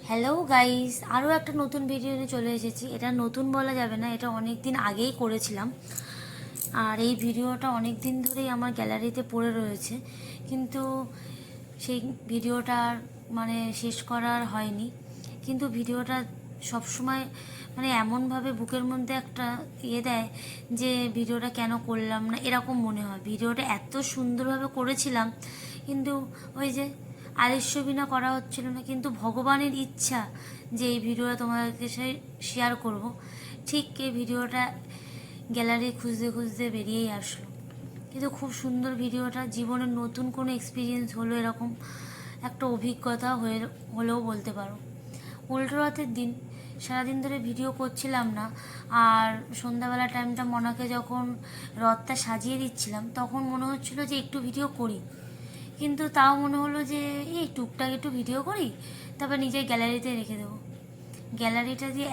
Hello guys, আরও একটা নতুন ভিডিও নিয়ে চলে এসেছি। এটা নতুন বলা যাবে না, এটা অনেক দিন আগেই করেছিলাম। আর এই ভিডিওটা অনেক দিন ধরেই আমার গ্যালারিতে পড়ে রয়েছে, কিন্তু সেই ভিডিওটা মানে শেষ করার হয়নি। কিন্তু ভিডিওটা সবসময় মানে এমনভাবে বুকের মধ্যে একটা দেয় যে ভিডিওটা কেন করলাম না, এরকম মনে হয়। ভিডিওটা এত সুন্দরভাবে করেছিলাম, কিন্তু ওই যে আলস্য বিনা করা হচ্ছিল না। কিন্তু ভগবানের ইচ্ছা যে এই ভিডিওটা তোমাদেরকে শেয়ার করব, ঠিক এই ভিডিওটা গ্যালারি খুঁজতে খুঁজতে বেরিয়েই আসলো। কিন্তু খুব সুন্দর ভিডিওটা, জীবনের নতুন কোনো এক্সপিরিয়েন্স হলো, এরকম একটা অভিজ্ঞতা হলেও বলতে পারো। উল্টো রথের দিন সারাদিন ধরে ভিডিও করছিলাম না, আর সন্ধ্যাবেলা টাইমটা মনাকে যখন রথটা সাজিয়ে দিচ্ছিলাম তখন মনে হচ্ছিল যে একটু ভিডিও করি। কিন্তু তাও মনে হলো যে এই টুকটাক একটু ভিডিও করি, তারপর নিজের গ্যালারিতে রেখে দেবো। গ্যালারিটা দিয়ে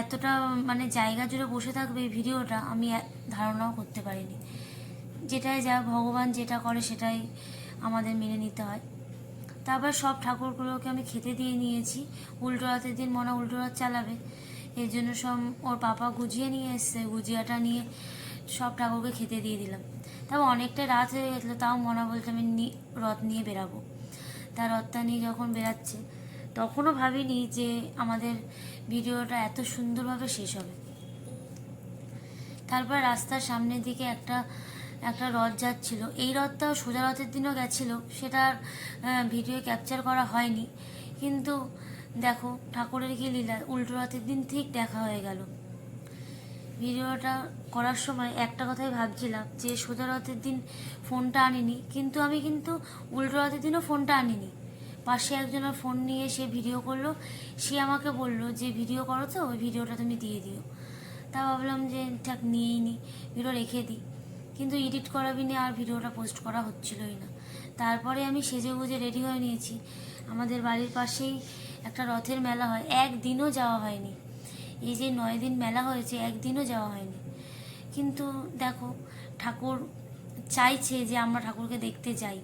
এতটা মানে জায়গা জুড়ে বসে থাকবে এই ভিডিওটা, আমি ধারণাও করতে পারিনি। যেটাই যা ভগবান যেটা করে সেটাই আমাদের মেনে নিতে হয়। তারপর সব ঠাকুরগুলোকে আমি খেতে দিয়ে নিয়েছি। উল্টো রথের দিন মনা উল্টো রথ চালাবে, এই জন্য সব ওর পাপা গুজিয়ে নিয়ে এসছে, গুজিয়াটা নিয়ে সব ঠাকুরকে খেতে দিয়ে দিলাম। তারপর অনেকটা রাত হয়ে গেছিলো, তাও মনা বলছে আমি রথ নিয়ে বেরাবো। তার রথটা নিয়ে যখন বেরাচ্ছে তখনও ভাবিনি যে আমাদের ভিডিওটা এত সুন্দরভাবে শেষ হবে। তারপর রাস্তার সামনের দিকে একটা একটা রথ যাচ্ছিল। এই রথটাও সোজা রথের দিনও গেছিল, সেটার ভিডিও ক্যাপচার করা হয়নি। কিন্তু দেখো ঠাকুরের কি লীলা, উল্টো রথের দিন ঠিক দেখা হয়ে গেল। ভিডিওটা করার সময় একটা কথাই ভাবছিলাম যে সোজা রথের দিন ফোনটা আনিনি, কিন্তু আমি উল্টো রথের দিনও ফোনটা আনিনি। পাশে একজনের ফোন নিয়ে সে ভিডিও করলো, সে আমাকে বললো যে ভিডিও করো তো, ওই ভিডিওটা তুমি দিয়ে দিও। তা ভাবলাম যে ঠিক নিয়েই নি, ভিডিও রেখে দিই। কিন্তু এডিট করাবিনি আর ভিডিওটা পোস্ট করা হচ্ছিলই না। তারপরে আমি সেজে গুজে রেডি হয়ে নিয়েছি। আমাদের বাড়ির পাশেই একটা রথের মেলা হয়, একদিনও যাওয়া হয়নি। এই যে 9 দিন মেলা হয়েছে, একদিনও যাওয়া হয়নি। কিন্তু দেখো ঠাকুর চাইছে যে আমরা ঠাকুরকে দেখতে যাই,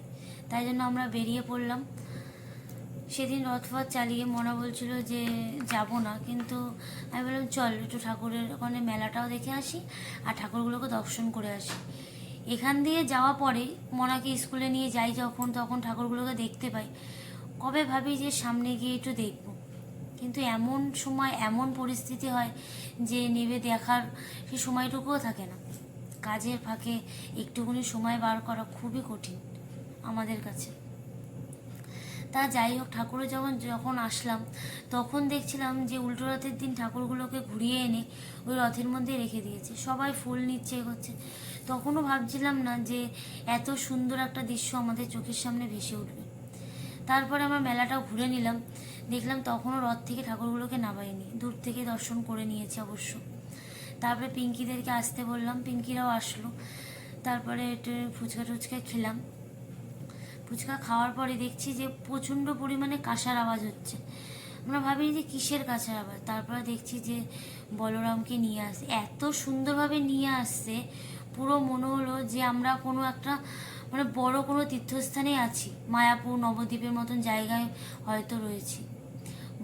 তাই জন্য আমরা বেরিয়ে পড়লাম। সেদিন রথপথ চালিয়ে মনা বলছিল যে যাব না, কিন্তু আমি বললাম চল একটু ঠাকুরের ওখানে মেলাটাও দেখে আসি আর ঠাকুরগুলোকে দর্শন করে আসি। এখান দিয়ে যাওয়া পরে মনাকে স্কুলে নিয়ে যাই যখন, তখন ঠাকুরগুলোকে দেখতে পাই। কবে ভাবি যে সামনে গিয়ে একটু দেখব, কিন্তু এমন সময় এমন পরিস্থিতি হয় যে নেবে দেখার সে সময়টুকুও থাকে না। কাজের ফাঁকে একটুখানি সময় বার করা খুবই কঠিন আমাদের কাছে। তা যাই হোক, ঠাকুরের যখন যখন আসলাম তখন দেখছিলাম যে উল্টো রথের দিন ঠাকুরগুলোকে ঘুরিয়ে এনে ওই রথের মধ্যে রেখে দিয়েছে, সবাই ফুল নিচ্ছে এগোচ্ছে। তখনও ভাবছিলাম না যে এত সুন্দর একটা দৃশ্য আমাদের চোখের সামনে ভেসে উঠবে। তারপরে আমরা মেলাটাও ঘুরে নিলাম, দেখলাম তখনও রথ থেকে ঠাকুরগুলোকে নামাইনি, দূর থেকে দর্শন করে নিয়েছি অবশ্য। তারপরে পিঙ্কিদেরকে আসতে বললাম, পিঙ্কিরাও আসলো। তারপরে একটু ফুচকা টুচকা খেলাম। ফুচকা খাওয়ার পরে দেখছি যে প্রচণ্ড পরিমাণে কাঁসার আওয়াজ হচ্ছে। আমরা ভাবি যে কিসের কাঁসার আওয়াজ, তারপরে দেখছি যে বলরামকে নিয়ে আসছে, এত সুন্দরভাবে নিয়ে আসছে পুরো মনে হলো যে আমরা কোনো একটা মানে বড় কোনো তীর্থস্থানে আছি, মায়াপুর নবদ্বীপের মতন জায়গায় হয়তো রয়েছি।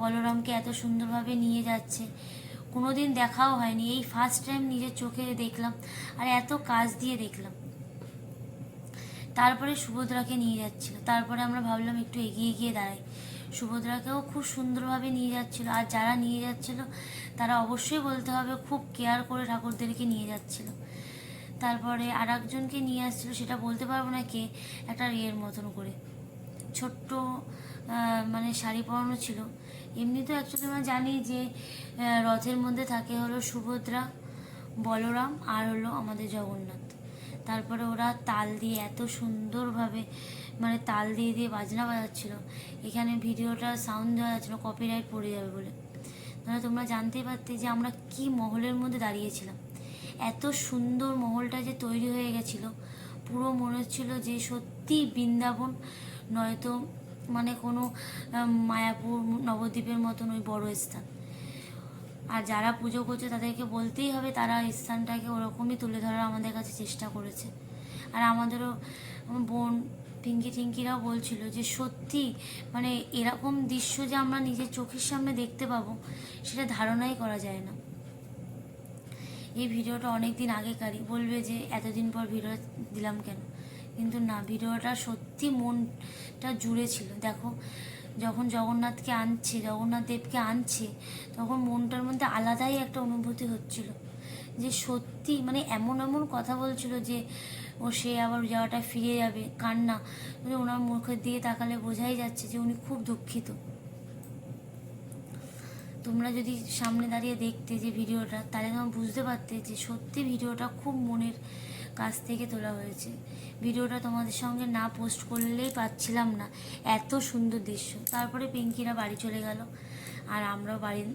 বলরামকে এত সুন্দরভাবে নিয়ে যাচ্ছে, কোনো দিন দেখাও হয়নি, এই ফার্স্ট টাইম নিজের চোখে দেখলাম, আর এত কাছ দিয়ে দেখলাম। তারপরে সুভদ্রাকে নিয়ে যাচ্ছিল, তারপরে আমরা ভাবলাম একটু এগিয়ে গিয়ে দাঁড়াই। সুভদ্রাকেও খুব সুন্দরভাবে নিয়ে যাচ্ছিল, আর যারা নিয়ে যাচ্ছিল তারা অবশ্যই বলতে হবে খুব কেয়ার করে ঠাকুরদেরকে নিয়ে যাচ্ছিল। তারপরে আর একজনকে নিয়ে আসছিল, সেটা বলতে পারবো না কে, একটা ইয়ের মতন করে ছোট্ট মানে শাড়ি পরানো ছিল। এমনি তো অ্যাকচুয়ালি আমরা জানি যে রথের মধ্যে থাকে হলো সুভদ্রা, বলরাম আর হলো আমাদের জগন্নাথ। তারপরে ওরা তাল দিয়ে এত সুন্দরভাবে মানে তাল দিয়ে দিয়ে বাজনা বাজাচ্ছিল। এখানে ভিডিওটা সাউন্ড দেওয়া যাচ্ছিল, কপিরাইট পড়ে যাবে বলে, তাহলে তোমরা জানতেই পারতে যে আমরা কি মহলের মধ্যে দাঁড়িয়েছিলাম। এত সুন্দর মহলটা যে তৈরি হয়ে গেছিল, পুরো মনে হচ্ছিল যে সত্যি বৃন্দাবন, নয়তো মানে কোনো মায়াপুর নবদ্বীপের মতন ওই বড় স্থান। আর যারা পুজো করছে তাদেরকে বলতেই হবে, তারা স্থানটাকে ওরকমই তুলে ধরার আমাদের কাছে চেষ্টা করেছে। আর আমাদেরও বোন পিঙ্কি টিঙ্কিরাও বলছিল যে সত্যি মানে এরকম দৃশ্য যে আমরা নিজের চোখের সামনে দেখতে পাবো সেটা ধারণাই করা যায় না। এই ভিডিওটা অনেক দিন আগেকারই, বলবে যে এতদিন পর ভিডিও দিলাম কেন, কিন্তু না, ভিডিওটা সত্যি মনটা জুড়ে ছিল। দেখো যখন জগন্নাথকে আনছে, জগন্নাথ দেবকে আনছে, তখন মনটার মধ্যে আলাদাই একটা অনুভূতি হচ্ছিল যে সত্যি মানে এমন এমন কথা বলছিল যে সে আবার যাওয়াটা ফিরে যাবে, কান্না, মানে ওনার মুখের দিকে তাকালে বোঝাই যাচ্ছে যে উনি খুব দুঃখিত। তোমরা যদি সামনে দাঁড়িয়ে দেখতে যে ভিডিওটা, তাহলে তোমরা বুঝতে পারতে যে সত্যি ভিডিওটা খুব মনের কাছ থেকে তোলা হয়েছে। ভিডিওটা তোমাদের সঙ্গে না পোস্ট করলেই পাচ্ছিলাম না, এত সুন্দর দৃশ্য। তারপরে পিঙ্কিরা বাড়ি চলে গেল আর আমরাও বাড়ির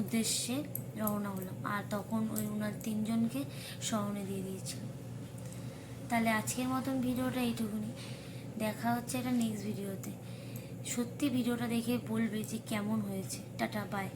উদ্দেশ্যে রওনা হলাম, আর তখন ওই ওনার 3 জনকে শহরে দিয়ে দিয়েছিল। তাহলে আজকের মতন ভিডিওটা এইটুকুনি, দেখা হচ্ছে একটা নেক্সট ভিডিওতে। সত্যি ভিডিওটা দেখে বলবে যে কেমন হয়েছে। Tata, by.